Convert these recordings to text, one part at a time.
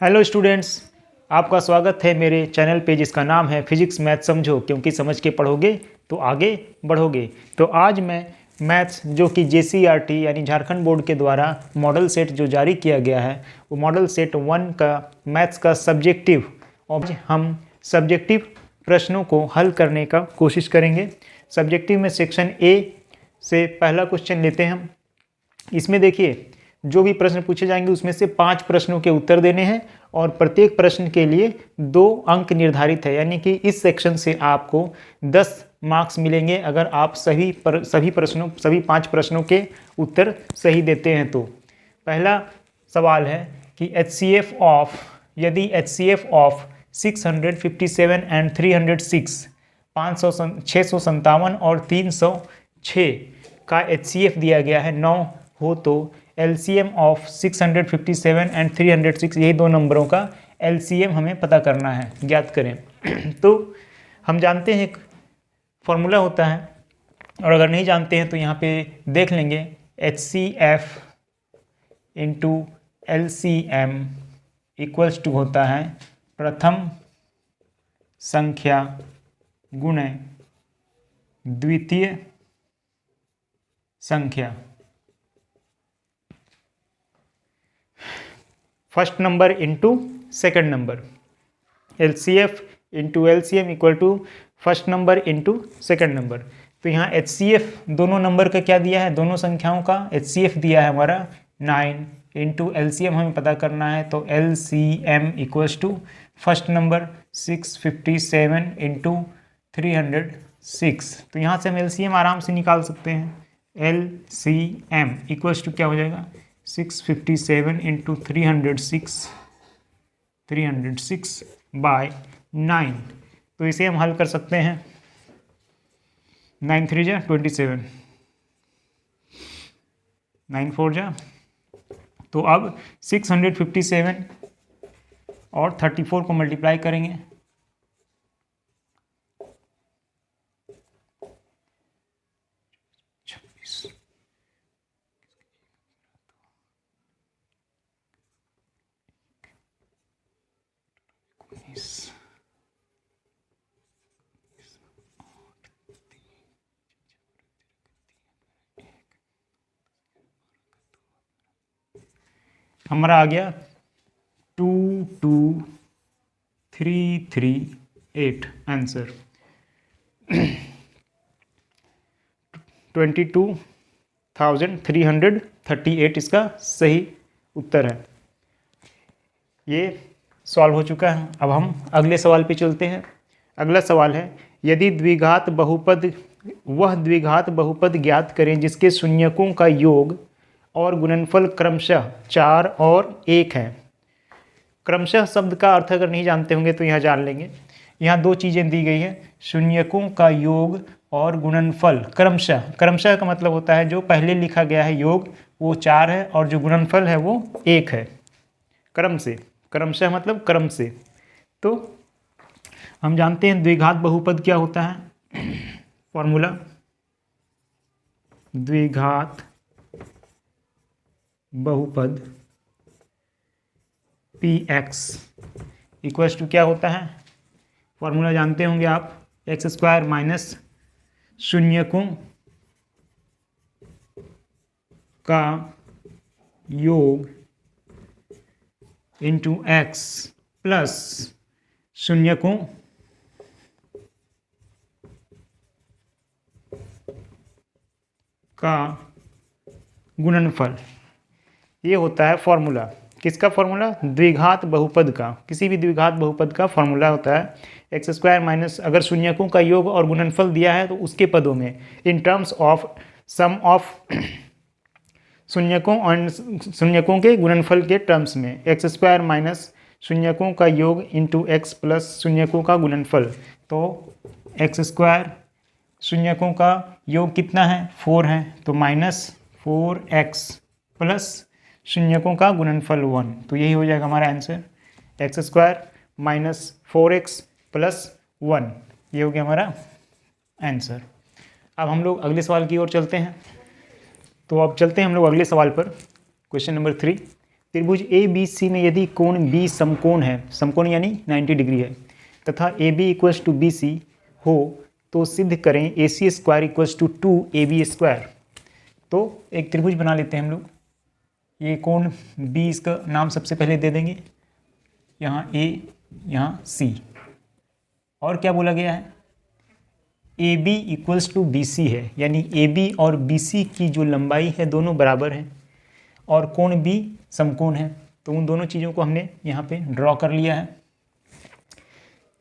Hello students, आपका स्वागत है मेरे चैनल पे जिसका नाम है फिजिक्स मैथ समझो, क्योंकि समझ के पढ़ोगे तो आगे बढ़ोगे। तो आज मैं मैथ्स जो कि JCERT यानी झारखंड बोर्ड के द्वारा मॉडल सेट जो जारी किया गया है वो मॉडल सेट 1 का मैथ्स का सब्जेक्टिव, और हम सब्जेक्टिव प्रश्नों को हल करने का कोशिश करेंगे। सब्जेक्टिव में सेक्शन ए से पहला क्वेश्चन लेते हैं हम। इसमें देखिए जो भी प्रश्न पूछे जाएंगे उसमें से 5 प्रश्नों के उत्तर देने हैं और प्रत्येक प्रश्न के लिए 2 अंक निर्धारित है, यानी कि इस सेक्शन से आपको 10 मार्क्स मिलेंगे अगर आप सभी 5 प्रश्नों के उत्तर सही देते हैं। तो पहला सवाल है कि यदि HCF ऑफ 657 एंड 306 657 और 306 का HCF दिया गया है 9 हो तो LCM ऑफ 657 एंड 306, यही 2 नंबरों का LCM हमें पता करना है, ज्ञात करें। तो हम जानते हैं एक फॉर्मूला होता है, और अगर नहीं जानते हैं तो यहाँ पे देख लेंगे। HCF into LCM equals to होता है प्रथम संख्या गुणे द्वितीय संख्या। First number into second number, LCF into LCM equal to first number into second number. तो यहाँ HCF दोनों नंबर का क्या दिया है, दोनों संख्याओं का HCF दिया है हमारा 9 इंटू LCM हमें पता करना है। तो LCM equals to first number 657 into 306। तो यहाँ से हम LCM आराम से निकाल सकते हैं। LCM इक्वल्स टू क्या हो जाएगा 657 इंटू 306 बाय 9। तो इसे हम हल कर सकते हैं। 9 3 जा 27, 9 4 जा। तो अब 657 और 34 को मल्टीप्लाई करेंगे। हमारा आ गया 22338 आंसर। 22,338 इसका सही उत्तर है। ये सॉल्व हो चुका है। अब हम अगले सवाल पे चलते हैं। अगला सवाल है, यदि द्विघात बहुपद ज्ञात करें जिसके शून्यकों का योग और गुणनफल क्रमशः 4 और 1 है। क्रमशः शब्द का अर्थ अगर नहीं जानते होंगे तो यहाँ जान लेंगे। यहाँ 2 चीज़ें दी गई हैं, शून्यकों का योग और गुणनफल क्रमशः। क्रमशः का मतलब होता है जो पहले लिखा गया है योग वो 4 है और जो गुणनफल है वो 1 है। क्रम से, क्रमशः मतलब क्रम से। तो हम जानते हैं द्विघात बहुपद क्या होता है। फॉर्मूला द्विघात बहुपद Px इक्वल्स टू क्या होता है, फॉर्मूला जानते होंगे आप, x² माइनस शून्यकों का योग इंटू x प्लस शून्यकों का गुणनफल। ये होता है फॉर्मूला। किसका फॉर्मूला, द्विघात बहुपद का। किसी भी द्विघात बहुपद का फॉर्मूला होता है x² माइनस, अगर शून्यकों का योग और गुणनफल दिया है तो उसके पदों में, in terms of some of शून्यकों के गुणनफल के टर्म्स में, x² माइनस शून्यकों का योग इंटू x प्लस शून्यकों का गुणनफल। तो x² शून्यकों का योग कितना है 4 है, तो माइनस 4x प्लस शून्यकों का गुणनफल 1। तो यही हो जाएगा हमारा answer, x² minus 4x plus 1। ये हो गया हमारा आंसर। अब हम लोग अगले सवाल की ओर चलते हैं। तो अब चलते हैं हम लोग अगले सवाल पर, क्वेश्चन नंबर 3। त्रिभुज ए बी सी में यदि कोण बी समकोण है, समकोण यानी 90 डिग्री है, तथा A B equals to B C हो तो सिद्ध करें A C square equals to 2AB square. तो एक त्रिभुज बना लेते हैं हम लोग। ये कोण बी, इसका नाम सबसे पहले दे देंगे, यहाँ ए, यहाँ सी। और क्या बोला गया है, A B equals to B C है, यानी ए बी और बी सी की जो लंबाई है दोनों बराबर हैं और कोण बी समकोण है। तो उन दोनों चीज़ों को हमने यहाँ पे ड्रॉ कर लिया है।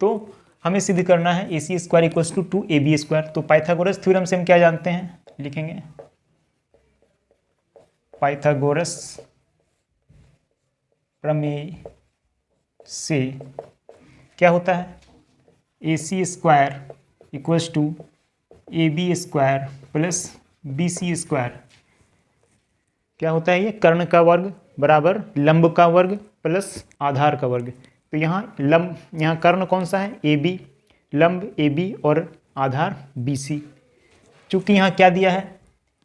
तो हमें सिद्ध करना है A C square equals to 2AB square. तो पाइथागोरस थ्योरम से हम क्या जानते हैं, लिखेंगे पाइथागोरस प्रमेय से क्या होता है, A C square equals to AB square plus BC square. क्या होता है ये, कर्ण का वर्ग बराबर लंब का वर्ग प्लस आधार का वर्ग। तो यहाँ लंब, यहाँ कर्ण कौन सा है, AB, लंब AB और आधार BC। चूँकि यहाँ क्या दिया है,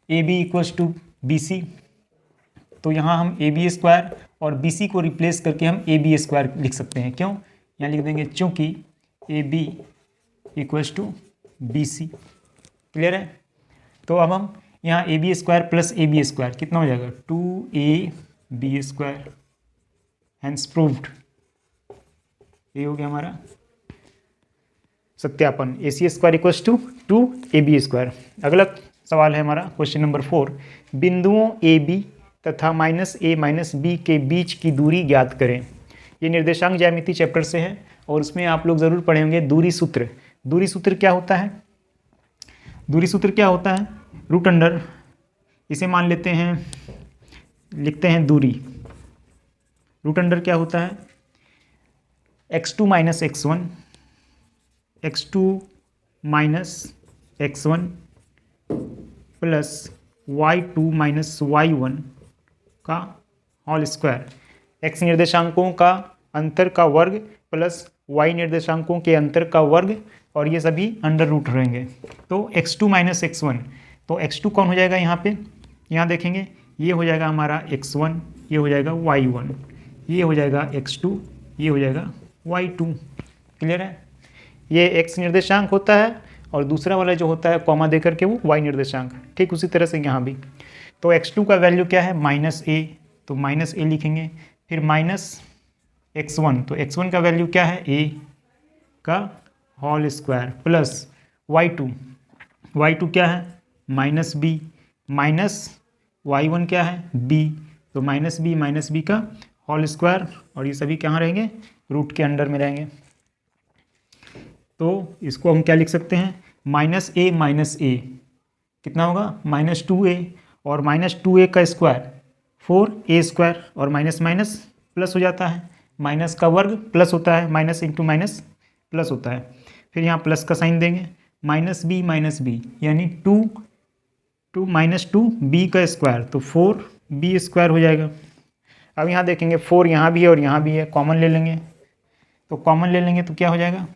AB इक्वल्स टू BC, तो यहाँ हम AB स्क्वायर और BC को रिप्लेस करके हम AB स्क्वायर लिख सकते हैं। क्यों, यहाँ लिख देंगे चूँकि AB equals to BC। Clear है। तो अब हम यहाँ AB square plus AB square कितना हो जाएगा, 2AB स्क्वायर, हैंस प्रूव्ड। ये हो गया हमारा सत्यापन, A C square equals to 2AB square. अगला सवाल है हमारा क्वेश्चन नंबर 4, बिंदुओं ए बी तथा -a-b के बीच की दूरी ज्ञात करें। ये निर्देशांक ज्यामिति चैप्टर से है और उसमें आप लोग ज़रूर पढ़ेंगे दूरी सूत्र। दूरी सूत्र क्या होता है, दूरी सूत्र क्या होता है, रूट अंडर, इसे मान लेते हैं, लिखते हैं दूरी। रूट अंडर क्या होता है, x2 minus x1, x2 minus x1 plus y2 minus y1 का होल स्क्वायर। x निर्देशांकों का अंतर का वर्ग प्लस y निर्देशांकों के अंतर का वर्ग, और ये सभी अंडर रूट रहेंगे। तो x2 माइनस x1, तो x2 कौन हो जाएगा यहाँ पे, यहाँ देखेंगे ये हो जाएगा हमारा x1, ये हो जाएगा y1, ये हो जाएगा x2, ये हो जाएगा y2। क्लियर है। ये x निर्देशांक होता है और दूसरा वाला जो होता है कॉमा देकर के वो y निर्देशांक। ठीक उसी तरह से यहाँ भी। तो x2 का वैल्यू क्या है, -a, तो -a लिखेंगे। फिर -x1, तो x1 का वैल्यू क्या है, a का whole square plus y2, y2 क्या है -b, माइनस y1 क्या है b, तो -b का होल स्क्वायर, और ये सभी कहाँ रहेंगे, रूट के अंडर में रहेंगे। तो इसको हम क्या लिख सकते हैं, -a कितना होगा, -2a, और -2a का स्क्वायर 4a स्क्वायर, और माइनस माइनस प्लस हो जाता है, माइनस का वर्ग प्लस होता है, माइनस इंटू माइनस प्लस होता है। फिर यहाँ प्लस का साइन देंगे, -b यानी 2 माइनस 2b का स्क्वायर, तो 4b स्क्वायर हो जाएगा। अब यहाँ देखेंगे 4 यहाँ भी है और यहाँ भी है, कॉमन ले लेंगे, तो कॉमन ले लेंगे तो क्या हो जाएगा,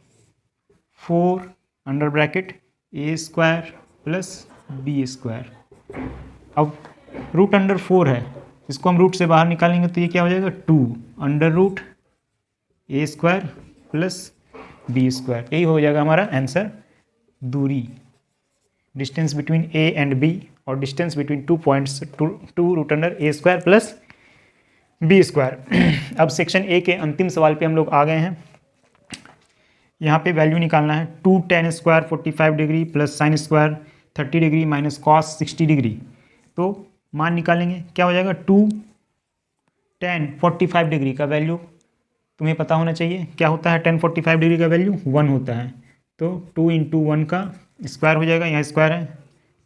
4 under bracket a square plus b square. अब रूट अंडर 4 है, इसको हम रूट से बाहर निकालेंगे तो ये क्या हो जाएगा, 2 under root a square plus b square. यही हो जाएगा हमारा आंसर, दूरी, distance between a and b, और distance between 2 points, 2 root under a square plus b square. अब सेक्शन ए के अंतिम सवाल पे हम लोग आ गए हैं। यहाँ पे वैल्यू निकालना है, 2 tan square 45 degree plus sine square 30 degree minus cos 60 degree. तो मान निकालेंगे, क्या हो जाएगा, 2 tan 45 डिग्री का वैल्यू तुम्हें पता होना चाहिए, क्या होता है tan 45 डिग्री का वैल्यू 1 होता है। तो 2 × 1 का स्क्वायर हो जाएगा, यहाँ स्क्वायर है,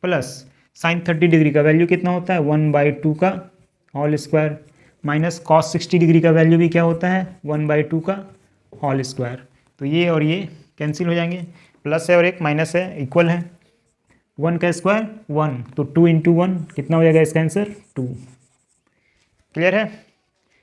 प्लस साइन 30 डिग्री का वैल्यू कितना होता है, 1/2 का whole square, minus cos 60 degree का वैल्यू भी क्या होता है, 1/2 का होल स्क्वायर। तो ये और ये कैंसिल हो जाएंगे, प्लस है और एक माइनस है, इक्वल है, 1 का स्क्वायर 1, तो 2 × 1 कितना हो जाएगा इसका आंसर, 2। क्लियर है।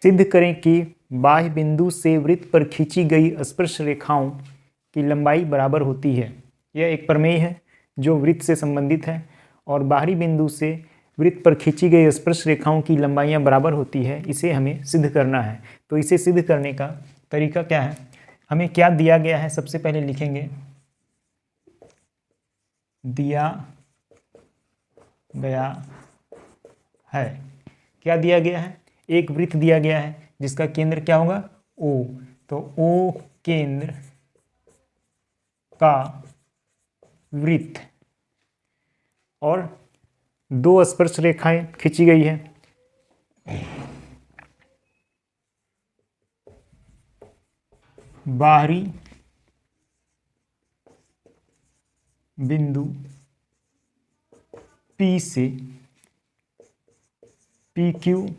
सिद्ध करें कि बाह्य बिंदु से वृत्त पर खींची गई स्पर्श रेखाओं की लंबाई बराबर होती है। यह एक प्रमेय है जो वृत्त से संबंधित है, और बाहरी बिंदु से वृत्त पर खींची गई स्पर्श रेखाओं की लंबाइयाँ बराबर होती है, इसे हमें सिद्ध करना है। तो इसे सिद्ध करने का तरीका क्या है, हमें क्या दिया गया है, सबसे पहले लिखेंगे दिया गया है। क्या दिया गया है, एक वृत्त दिया गया है जिसका केंद्र क्या होगा, O। तो O केंद्र का वृत्त और दो स्पर्श रेखाएं खींची गई है। बाहरी बिंदु P से PQ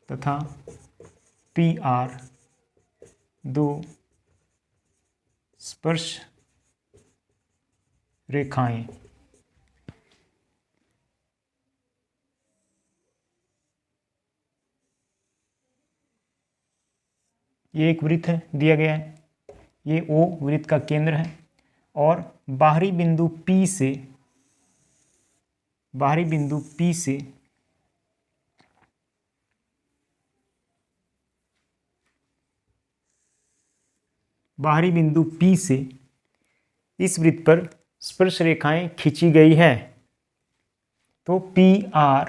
तथा PR दो स्पर्श रेखाएं ये एक वृत्त है दिया गया है, ये O वृत्त का केंद्र है और बाहरी बिंदु P से बाहरी बिंदु P से बाहरी बिंदु P से इस वृत्त पर स्पर्श रेखाएं खींची गई है। तो PR,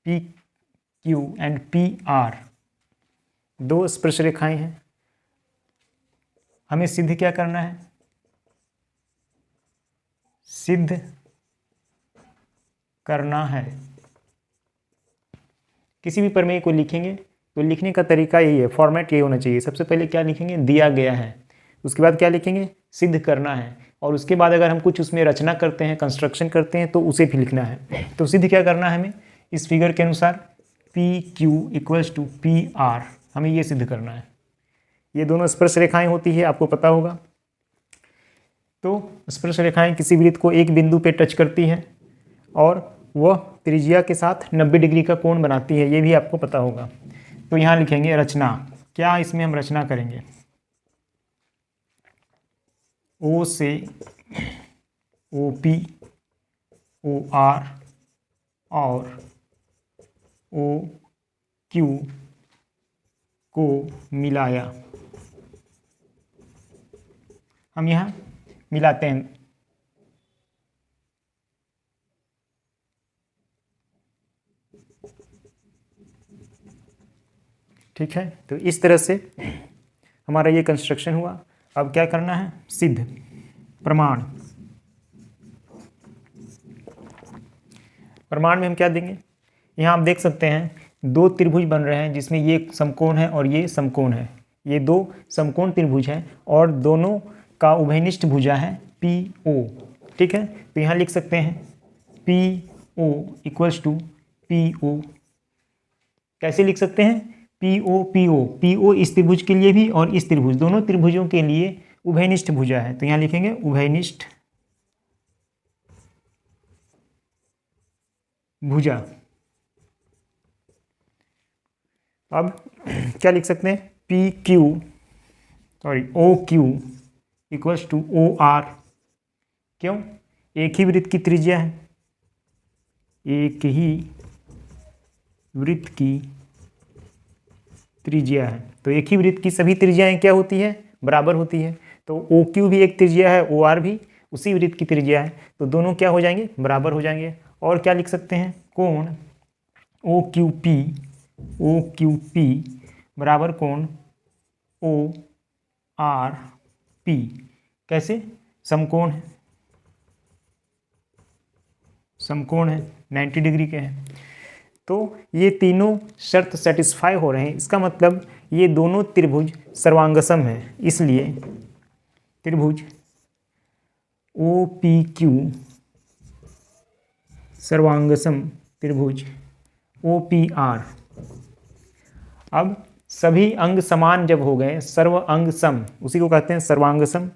PQ एंड PR दो स्पर्श रेखाएं हैं। हमें सिद्ध क्या करना है, सिद्ध करना है। किसी भी प्रमेय को लिखेंगे तो लिखने का तरीका यही है, फॉर्मेट यही होना चाहिए। सबसे पहले क्या लिखेंगे, दिया गया है, उसके बाद क्या लिखेंगे, सिद्ध करना है, और उसके बाद अगर हम कुछ उसमें रचना करते हैं, कंस्ट्रक्शन करते हैं, तो उसे भी लिखना है। तो सिद्ध क्या करना है हमें, इस फिगर के अनुसार PQ = PR, हमें ये सिद्ध करना है। ये दोनों स्पर्श रेखाएं होती है, आपको पता होगा। तो स्पर्श रेखाएं किसी वृत्त को एक बिंदु पे टच करती हैं और वह त्रिज्या के साथ 90 डिग्री का कोण बनाती है, ये भी आपको पता होगा। तो यहाँ लिखेंगे रचना, क्या इसमें हम रचना करेंगे, O से OP, OR और OQ को मिलाया। हम यहाँ मिलाते हैं, ठीक है। तो इस तरह से हमारा ये कंस्ट्रक्शन हुआ। अब क्या करना है, सिद्ध, प्रमाण। प्रमाण में हम क्या देंगे, यहाँ आप देख सकते हैं दो त्रिभुज बन रहे हैं जिसमें ये समकोण है और ये समकोण है। ये दो समकोण त्रिभुज हैं और दोनों का उभयनिष्ठ भुजा है PO, ठीक है। तो यहाँ लिख सकते हैं PO = PO। कैसे लिख सकते हैं, PO इस त्रिभुज के लिए भी और इस त्रिभुज, दोनों त्रिभुजों के लिए उभयनिष्ठ भुजा है। तो यहाँ लिखेंगे उभयनिष्ठ भुजा। अब क्या लिख सकते हैं, OQ = OR। क्यों, एक ही वृत्त की त्रिज्या है, एक ही वृत्त की त्रिज्या है। तो एक ही वृत्त की सभी त्रिज्याएं क्या होती है, बराबर होती है। तो OQ भी एक त्रिज्या है, OR भी उसी वृत्त की त्रिज्या है, तो दोनों क्या हो जाएंगे, बराबर हो जाएंगे। और क्या लिख सकते हैं, कोण OQP बराबर कोण ORP। कैसे, समकोण है, समकोण है, 90 डिग्री के हैं। तो ये तीनों शर्त सेटिस्फाई हो रहे हैं, इसका मतलब ये दोनों त्रिभुज सर्वांगसम है। इसलिए त्रिभुज OPQ सर्वांगसम त्रिभुज OPR। अब सभी अंग समान जब हो गए, सर्व अंग सम, उसी को कहते हैं सर्वांगसम।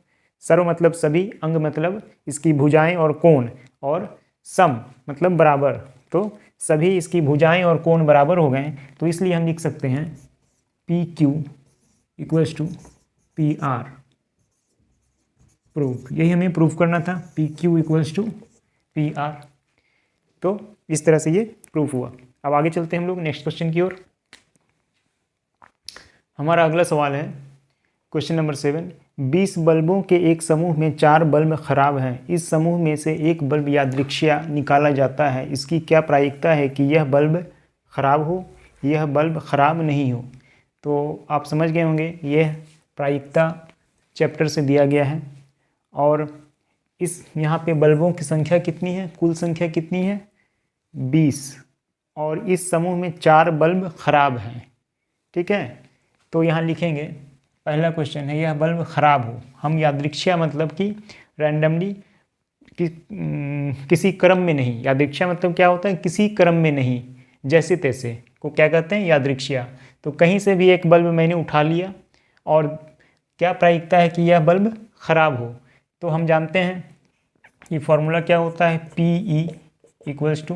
सर्व मतलब सभी, अंग मतलब इसकी भुजाएं और कोण, और सम मतलब बराबर। तो सभी इसकी भुजाएं और कोण बराबर हो गए, तो इसलिए हम लिख सकते हैं PQ = PR। प्रूफ, यही हमें प्रूफ करना था, PQ = PR। तो इस तरह से ये प्रूफ हुआ। अब आगे चलते हैं हम लोग नेक्स्ट क्वेश्चन की ओर। हमारा अगला सवाल है क्वेश्चन नंबर 7। 20 बल्बों के एक समूह में 4 बल्ब खराब हैं। इस समूह में से एक बल्ब यादृच्छिक निकाला जाता है। इसकी क्या प्रायिकता है कि यह बल्ब खराब हो, यह बल्ब खराब नहीं हो? तो आप समझ गए होंगे, यह प्रायिकता चैप्टर से दिया गया है। और इस यहाँ पे बल्बों की संख्या कितनी है, कुल संख्या कितनी है? 20। और इस समूह में 4 बल्ब खराब हैं। ठीक है, तो यहाँ लिखेंगे, पहला क्वेश्चन है यह बल्ब खराब हो। हम यादृच्छिक मतलब कि रैंडमली किसी क्रम में नहीं, यादृच्छिक मतलब क्या होता है? किसी क्रम में नहीं, जैसे तैसे को क्या कहते हैं? यादृच्छिक। तो कहीं से भी एक बल्ब मैंने उठा लिया और क्या प्रायिकता है कि यह बल्ब खराब हो? तो हम जानते हैं ये फॉर्मूला क्या होता है, PE इक्वल्स टू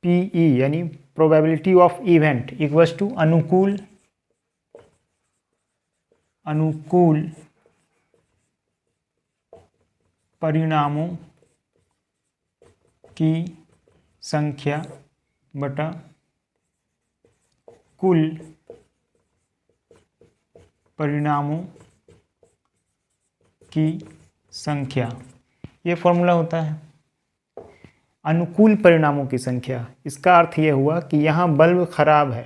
PE यानी probability of event equals to अनुकूल परिणामों की संख्या बटा कुल परिणामों की संख्या। ये फॉर्मूला होता है अनुकूल परिणामों की संख्या। इसका अर्थ यह हुआ कि यहाँ बल्ब खराब है।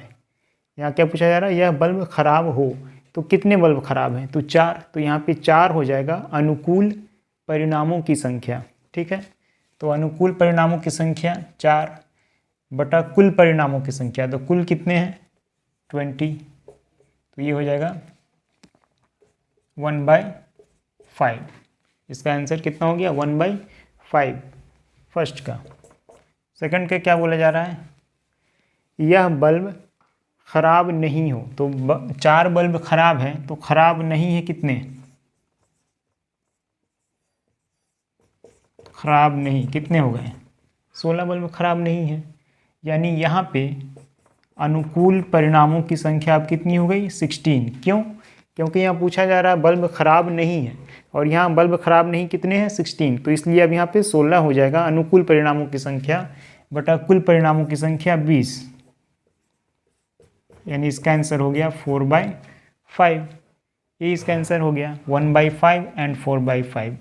यहाँ क्या पूछा जा रहा है? यह बल्ब खराब हो, तो कितने बल्ब खराब हैं? तो 4। तो यहाँ पे 4 हो जाएगा अनुकूल परिणामों की संख्या। ठीक है, तो अनुकूल परिणामों की संख्या 4 बटा कुल परिणामों की संख्या। तो कुल कितने हैं? 20। तो ये हो जाएगा 1/5। इसका आंसर कितना हो गया? 1/5 फर्स्ट का। सेकंड का क्या बोला जा रहा है? यह बल्ब खराब नहीं हो। तो 4 बल्ब खराब हैं, तो खराब नहीं है कितने? खराब नहीं कितने हो गए? 16 बल्ब खराब नहीं है। यानी यहाँ पे अनुकूल परिणामों की संख्या अब कितनी हो गई? 16। क्यों? क्योंकि यहाँ पूछा जा रहा है बल्ब खराब नहीं है, और यहाँ बल्ब खराब नहीं कितने हैं? 16। तो इसलिए अब यहाँ पे 16 हो जाएगा अनुकूल परिणामों की संख्या बटा कुल परिणामों की संख्या 20। यानी इसका आंसर हो गया 4/5। ये इसका आंसर हो गया 1/5 एंड 4/5।